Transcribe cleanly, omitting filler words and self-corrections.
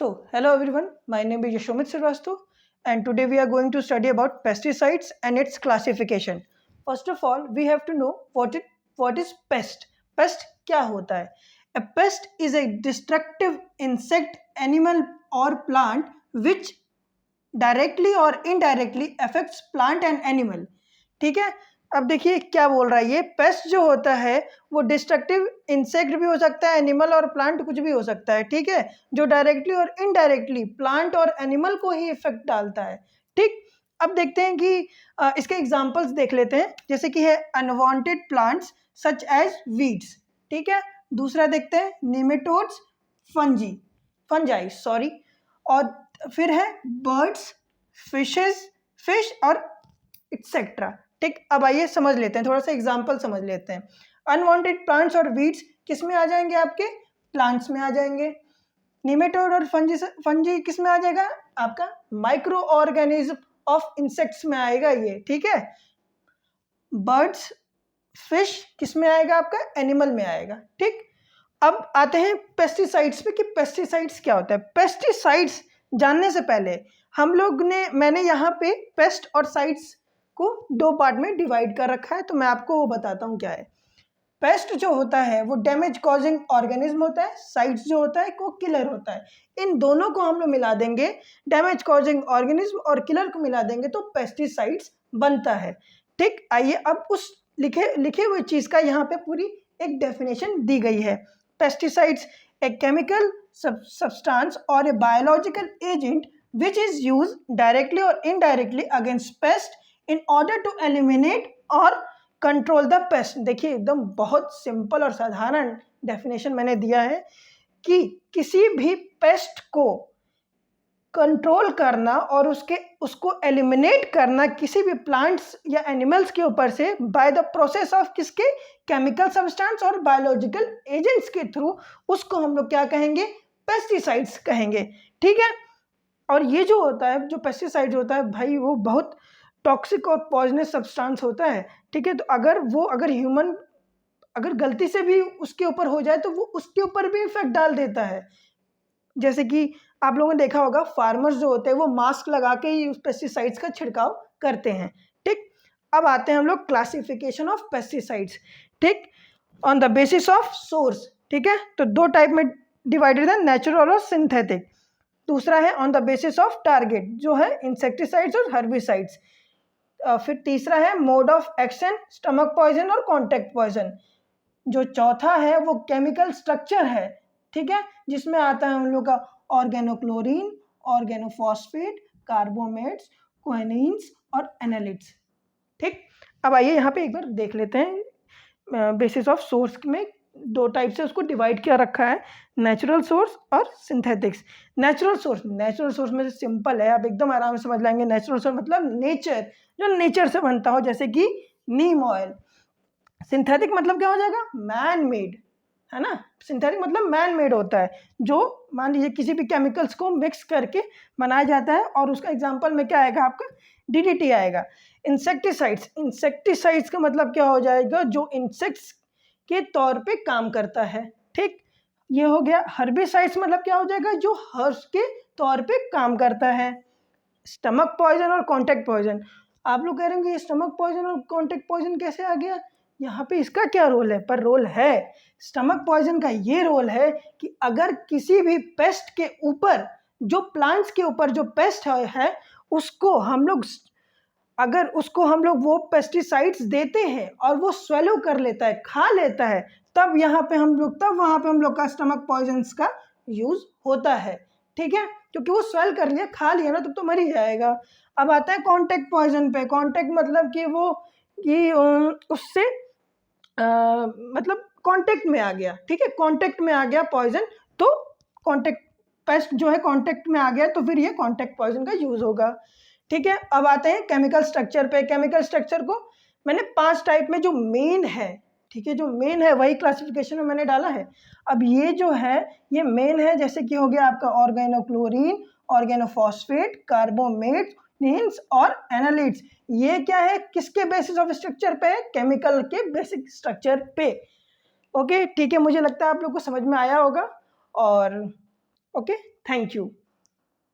Hello everyone, my name is Yashomit Srivastava and today we are going to study about pesticides and its classification. First of all, we have to know what is pest. Pest क्या होता है? A pest is a destructive insect, animal or plant which directly और indirectly affects plant and animal. ठीक है, अब देखिए क्या बोल रहा है. ये पेस्ट जो होता है वो डिस्ट्रक्टिव इंसेक्ट भी हो सकता है, एनिमल और प्लांट कुछ भी हो सकता है. ठीक है, जो डायरेक्टली और इनडायरेक्टली प्लांट और एनिमल को ही इफेक्ट डालता है. ठीक, अब देखते हैं कि इसके एग्जांपल्स देख लेते हैं. जैसे कि है unwanted plants such as weeds. ठीक है, दूसरा देखते हैं निमेटोड्स, फंजाई सॉरी, और फिर है बर्ड्स, फिश और एक्सेट्रा. ठीक, अब आइए समझ लेते हैं, थोड़ा सा एग्जांपल समझ लेते हैं. अनवांटेड प्लांट्स और वीड्स किस में आ जाएंगे? आपके प्लांट्स में आ जाएंगे. निमेटोड और फंजी किस में आ जाएगा? आपका माइक्रो ऑर्गेनिज्म ऑफ इंसेक्ट्स में आएगा ये. ठीक है, बर्ड्स, फिश किस में आएगा? आपका एनिमल में आएगा. ठीक, अब आते हैं पेस्टिसाइड्स पे कि पेस्टिसाइड्स क्या होता है. पेस्टिसाइड्स जानने से पहले मैंने यहाँ पे पेस्ट और साइड्स को दो पार्ट में डिवाइड कर रखा है, तो मैं आपको वो बताता हूँ क्या है. पेस्ट जो होता है वो डैमेज कॉजिंग ऑर्गेनिज्म होता है, साइड्स जो होता है वो किलर होता है. इन दोनों को हम लोग मिला देंगे, डैमेज कॉजिंग ऑर्गेनिज्म और किलर को मिला देंगे तो पेस्टिसाइड्स बनता है. ठीक, आइए अब उस लिखे हुए चीज़ का यहाँ पे पूरी एक डेफिनेशन दी गई है. Pesticides a chemical substance or a biological agent which is used directly or indirectly against pest in order to eliminate or control the pest. देखिए एकदम बहुत सिंपल और साधारण डेफिनेशन मैंने दिया है कि किसी भी पेस्ट को कंट्रोल करना और उसको एलिमिनेट करना किसी भी प्लांट्स या एनिमल्स के ऊपर से बाय द प्रोसेस ऑफ किसके? केमिकल सब्सटेंस और बायोलॉजिकल एजेंट्स के थ्रू, उसको हम लोग क्या कहेंगे? पेस्टिसाइड्स कहेंगे. ठीक है, और ये जो होता है, जो पेस्टिसाइड्स होता है भाई, वो बहुत टॉक्सिक और पॉइजनस सब्सटेंस होता है. ठीक है, तो अगर ह्यूमन अगर गलती से भी उसके ऊपर हो जाए तो वो उसके ऊपर भी इफेक्ट डाल देता है. जैसे कि आप लोगों ने देखा होगा, फार्मर्स जो होते हैं वो मास्क लगा के ही पेस्टिसाइड्स का छिड़काव करते हैं. ठीक, अब आते हैं हम लोग क्लासिफिकेशन ऑफ पेस्टिसाइड्स. ठीक, on the basis of source. ठीक है, तो दो टाइप में डिवाइडेड है, नेचुरल और सिंथेटिक. दूसरा है on the basis of target, जो है इंसेक्टिसाइड्स और हर्बिसाइड्स. फिर तीसरा है mode of action, stomach poison और कॉन्टैक्ट पॉइजन. जो चौथा है वो केमिकल स्ट्रक्चर है. ठीक है, जिसमें आता है हम लोग का ऑर्गेनोक्लोरीन, ऑर्गेनोफॉस्फेट, कार्बोमेट्स, क्विनीन्स और एनालिट्स. ठीक, अब आइए यहाँ पे एक बार देख लेते हैं. बेसिस ऑफ सोर्स में दो टाइप से उसको डिवाइड किया रखा है, नेचुरल सोर्स और सिंथेटिक्स. नेचुरल सोर्स में से सिंपल है, आप एकदम आराम से समझ लेंगे. नेचुरल सोर्स मतलब नेचर, जो नेचर से बनता हो, जैसे कि नीम ऑयल. सिंथेटिक मतलब क्या हो जाएगा? मैन मेड, है ना. सिंथेटिक मतलब मैन मेड होता है, जो मान लीजिए किसी भी केमिकल्स को मिक्स करके बनाया जाता है, और उसका एग्जांपल में क्या आएगा? आपका डीडीटी आएगा. इंसेक्टिसाइड्स का मतलब क्या हो जाएगा? जो इंसेक्ट्स के तौर पे काम करता है. ठीक, ये हो गया. हर्बिसाइड्स मतलब क्या हो जाएगा? जो हर्ब्स के तौर पे काम करता है. स्टमक पॉइजन और कॉन्टैक्ट पॉइजन. आप लोग कह रहे होंगे स्टमक पॉइजन और कॉन्टैक्ट पॉइजन कैसे आ गया? यहाँ पे इसका क्या रोल है? पर रोल है, स्टमक पॉइजन का ये रोल है कि अगर किसी भी पेस्ट के ऊपर, जो प्लांट्स के ऊपर जो पेस्ट है, उसको हम लोग वो पेस्टिसाइड्स देते हैं और वो स्वेलो कर लेता है, खा लेता है, तब वहाँ पे हम लोग का स्टमक पॉइजन्स का यूज होता है. ठीक है, क्योंकि वो स्वेल कर लिया, खा लिया ना, तब तो मर ही जाएगा. अब आता है कॉन्टैक्ट पॉइजन पे. कॉन्टैक्ट मतलब कि उससे मतलब कांटेक्ट में आ गया. ठीक है, कांटेक्ट में आ गया पॉइजन, तो कांटेक्ट पेस्ट जो है कांटेक्ट में आ गया, तो फिर ये कांटेक्ट पॉइजन का यूज होगा. ठीक है, अब आते हैं केमिकल स्ट्रक्चर पे. केमिकल स्ट्रक्चर को मैंने 5 टाइप में, जो मेन है, ठीक है, जो मेन है वही क्लासिफिकेशन में मैंने डाला है. अब ये जो है ये मेन है, जैसे कि हो गया आपका ऑर्गेनोक्लोरीन, ऑर्गेनोफॉस्फेट, कार्बोमेट और एनालिट्स. ये क्या है? किसके बेसिस ऑफ स्ट्रक्चर पे? केमिकल के बेसिक स्ट्रक्चर पे. ओके, ठीक है, मुझे लगता है आप लोग को समझ में आया होगा. और ओके, थैंक यू।